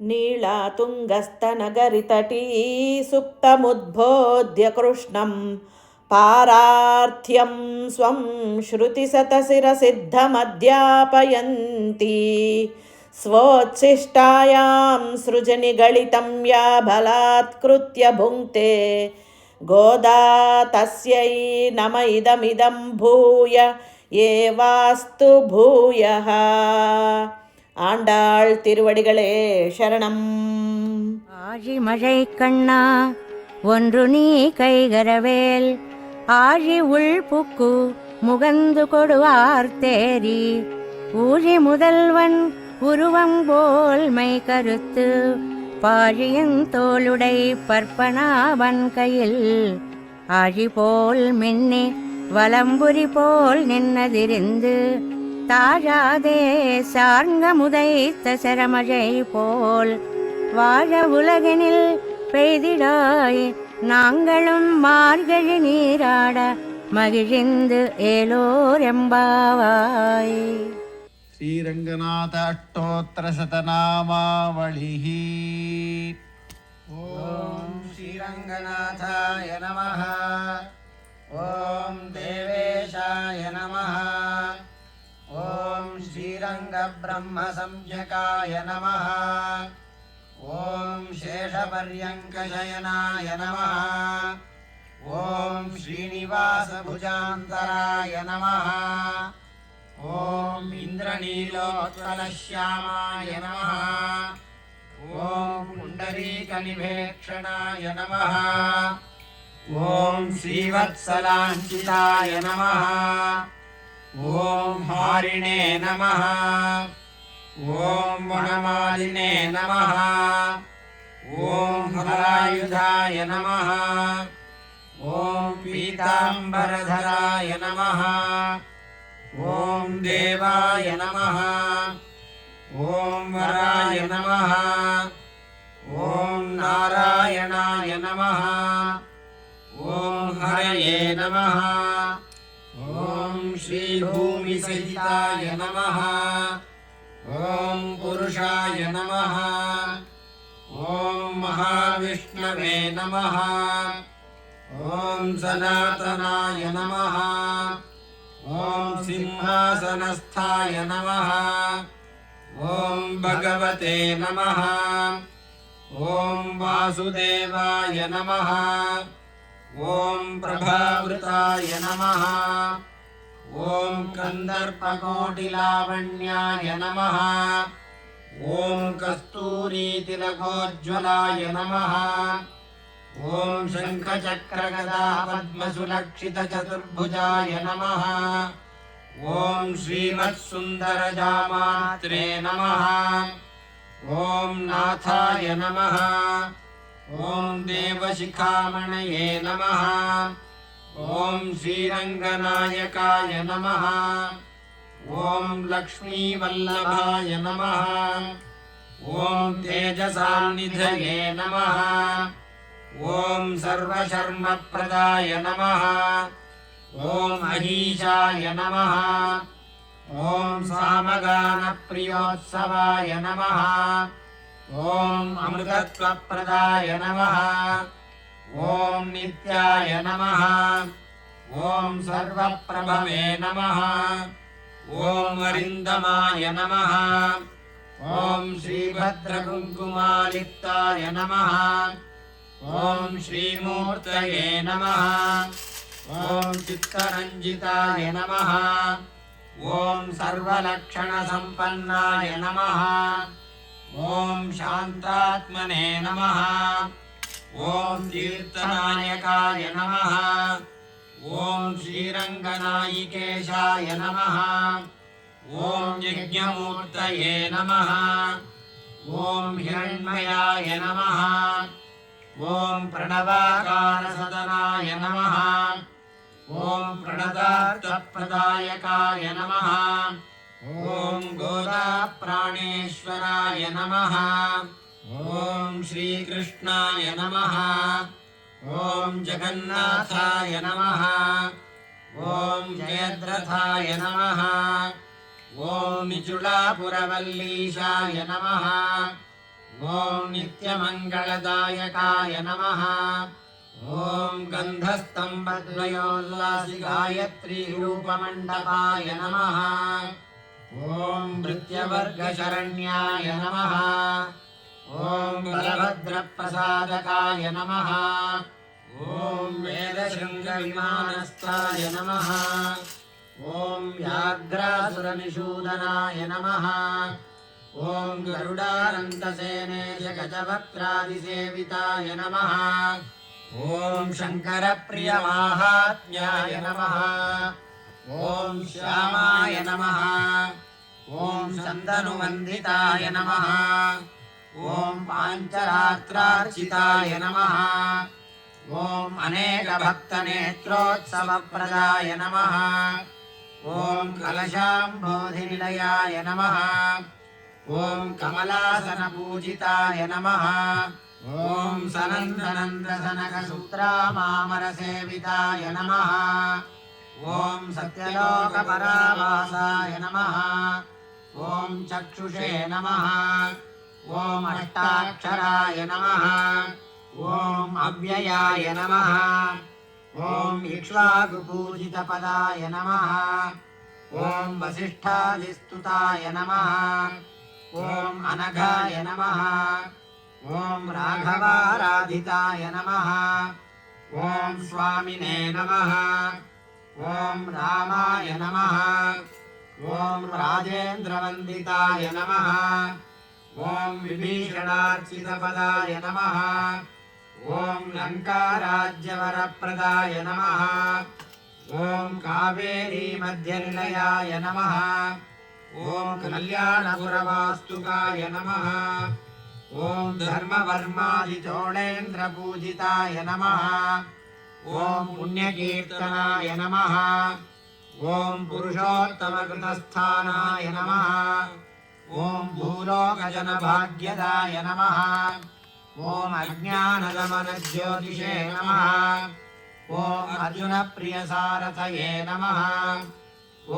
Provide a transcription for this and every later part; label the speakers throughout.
Speaker 1: नीलातुङ्गस्तनगरितटी सुप्तमुद्बोध्य कृष्णं पारार्थ्यं स्वं श्रुतिशतशिरसिद्धमध्यापयन्ती स्वोच्छिष्टायां सृजनिगलितं या बलात्कृत्य भुङ्क्ते गोदा तस्यै नम इदमिदं भूय एवास्तु भूयः. ஆண்டாள் திருவடிகளே சரணம்.
Speaker 2: ஆழி மழை கண்ணா ஒன்று நீ கைகரவேல் ஆழி உள்புக்கு முகந்து கொடுவார் தேரி ஊழி முதல்வன் உருவம் போல் மை கருத்து பாழியின் தோளுடை பற்பனாவன் கையில் ஆழி போல் மின்னி வலம்புரி போல் நின்னதிருந்து தாழாதே சார்ந்த முதைத்த சரமழை போல் வாழ உலகினில் பெய்திடாய் நாங்களும் மார்கழி நீராட மகிழ்ந்து ஏலோர் எம்பாவாய்.
Speaker 3: శ్రీరంగనాథ అష్టోత్తర శతనామావళిః. ఓం శ్రీరంగనాథాయ నమః. ఓం దేవేశాయ నమః. ఓం శ్రీరంగబ్రహ్మ సంజ్ఞకాయ నమః. ఓం శేషపర్యంకశయనాయ నమః. ఓం శ్రీనివాసభుజాంతరాయ నమః. ఓం ఇంద్రనీలోత్పలశ్యామాయ నమః. ఓం పుండరీకనిభేక్షణాయ నమః. ఓం శ్రీవత్సలాంఛితాయ నమః. ఓం హారిణే నమః. ఓం వనమాలినే నమః. ఓం హరాయుధాయ నమః. ఓం పీతాంబరధరాయ నమః. ఓం దేవాయ నమః. ఓం వరాయ నమః. ఓం నారాయణాయ నమః. ఓం హరయే నమః. ఓం శ్రీభూమిసహితాయ నమః. ఓం పురుషాయ నమః. ఓం మహావిష్ణవే నమః. ఓం సనాతనాయ నమః. ఓం సింహాసనస్థాయ నమః. ఓం భగవతే నమః. ఓం వాసుదేవాయ నమః. ఓం ప్రభావృతాయ నమః. ఓం కందర్పకోటిలావణ్యాయ నమః. ఓం కస్తూరీతిలకోజ్వలాయ నమః. ఓం శంఖచక్రగదా పద్మసులక్షితచతుర్భుజాయ నమః. ఓం శ్రీమత్సుందరజామాత్రే నమః. ఓం నాథాయ నమః. ఓం దేవశిఖామణయే నమః. ఓం శ్రీరంగనాయకాయ నమః. ఓం లక్ష్మీవల్లభాయ నమః. ఓం తేజసాన్నిధయే నమః. ఓం సర్వశర్మప్రదాయ నమః. ఓం మహీశాయ నమః. ఓం సామగానప్రియోత్సవాయ నమః. ఓం అమృతత్వప్రదాయ నమః. ఓం నిత్యాయ నమః. ఓం సర్వప్రభవే నమః. ఓం అరిందమాయ నమః. ఓం శ్రీభద్రకుంకుమాలిప్తాయ నమః. ఓం శ్రీమూర్తయే నమః. ఓం చిత్తరంజితాయ నమః. ఓం సర్వలక్షణసంపన్నాయ నమః. ఓం శాంతాత్మనే నమః. ఓం తీర్థనాయకాయ నమః. ఓం శ్రీరంగనాయికేశాయ నమః. ఓం యజ్ఞమూర్తయే నమః. ఓం హిరణ్మయాయ నమః. ఓం ప్రణవాకారసదనాయ నమః. ఓం ప్రణతార్థప్రదాయకాయ నమః. ఓం గోదాప్రాణేశ్వరాయ నమః. ఓం శ్రీకృష్ణాయ నమః. ఓం జగన్నాథాయ నమః. ఓం జయద్రథాయ నమః. ఓం నిచుళాపురవల్లీశాయ నమః. ॐ नित्यमङ्गलदायकाय नमः ॐ गन्धस्तम्भद्वयोल्लासि गायत्रीरूपमण्डपाय नमः ॐ भृत्यवर्गशरण्याय नमः ॐ बलभद्रप्रसादकाय नमः ॐ वेदशृङ्गविमानस्थाय नमः ॐ व्याघ्रासुरनिषूदनाय नमः ॐ गरुडानन्दसेनेश गजवक्त्रादिसेविताय नमः ॐ शङ्करप्रियमाहात्म्याय नमः ॐ श्यामाय नमः ॐ चन्दनुवन्दिताय नमः ॐ पाञ्चरात्रार्चिताय नमः ॐ अनेकभक्तनेत्रोत्सवप्रदाय नमः ॐ कलशाम्बोधिनिलयाय नमः ॐ कमलासनपूजिताय नमः ॐ सनन्दनन्दसनकसूत्रामामरसेविताय नमः ॐ सत्यलोकपरावासाय नमः ॐ चक्षुषे नमः ॐ अष्टाक्षराय नमः ॐ अव्ययाय नमः ॐ इक्ष्वाकुपूजितपदाय नमः ॐ वसिष्ठादिस्तुताय नमः ॐ अनघाय नमः ॐ राघवाराधिताय नमः ॐ स्वामिने नमः ॐ रामाय नमः ॐ राजेन्द्रवन्दिताय नमः ॐ विभीषणार्चितपदाय नमः ॐ लङ्काराज्यवरप्रदाय नमः ॐ कावेरीमध्यनिलयाय नमः ॐ कल्याणपुरवास्तुकाय नमः ॐ धर्मवर्मादिचोळेन्द्रपूजिताय नमः ॐ पुण्यकीर्तनाय नमः ॐ पुरुषोत्तमकृतस्थानाय नमः ॐ भूलोकजनभाग्यदाय नमः ॐ अज्ञानदमनज्योतिषे नमः ॐ अर्जुनप्रियसारथये नमः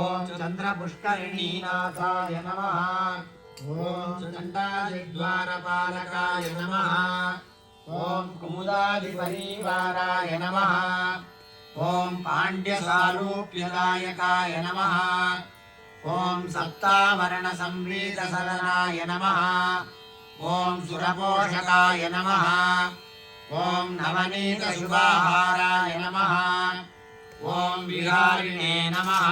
Speaker 3: ॐ चन्द्रपुष्करिणीनाथाय नमः ॐ चण्डादिद्वारपालकाय नमः ॐ कुमुदादिपरीवाराय नमः ॐ पाण्ड्यसारूप्यदायकाय नमः ॐ सप्तावरणसंवीतसदनाय नमः ॐ सुरपोषकाय नमः ॐ नवनीतशुभाहाराय नमः ॐ विहारिणे नमः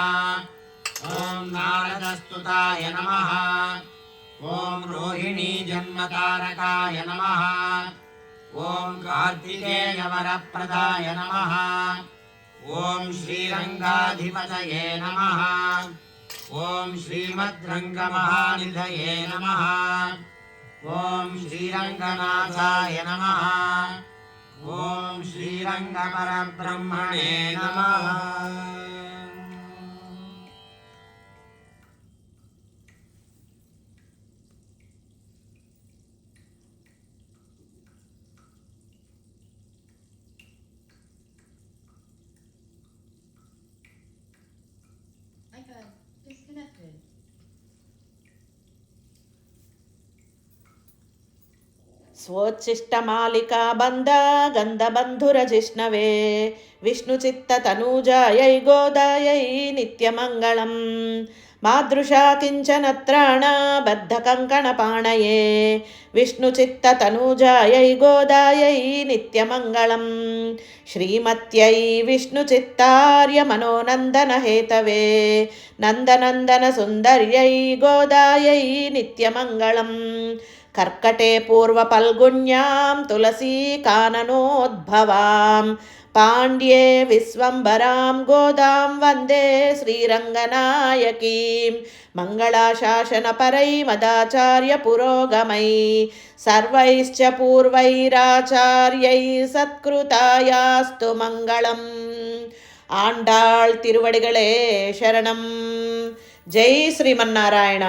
Speaker 3: ॐ नारदस्तुताय नमः ॐ रोहिणीजन्मतारकाय नमः ॐ कार्तिकेयवरप्रदाय नमः ॐ श्रीरङ्गाधिपतये नमः ॐ श्रीमद्रङ्गमहानिधये नमः ॐ श्रीरङ्गनाथाय नमः ॐ श्रीरङ्गपरब्रह्मणे नमः
Speaker 4: iPad disconnected.
Speaker 1: स्वोच्छिष्टमालिका बन्धा गन्धबन्धुरजिष्णवे विष्णुचित्ततनूजायै गोदायै नित्यमङ्गलम् मादृशा किञ्चन त्राणा बद्धकङ्कणपाणये विष्णुचित्ततनूजायै गोदायै नित्यमङ्गलम् श्रीमत्यै विष्णुचित्तार्यमनोनन्दनहेतवे नन्दनन्दनसुन्दर्यै गोदायै नित्यमङ्गलम् कर्कटे पूर्वफल्गुन्यां तुलसीकाननोद्भवां पाण्ड्ये विश्वम्भरां गोदां वन्दे श्रीरङ्गनायकीं मङ्गलाशासनपरै मदाचार्यपुरोगमै सर्वैश्च पूर्वैराचार्यैः सत्कृतायास्तु मङ्गलम् आण्डाळ् तिरुवडिगळे शरणं जय श्रीमन्नारायण।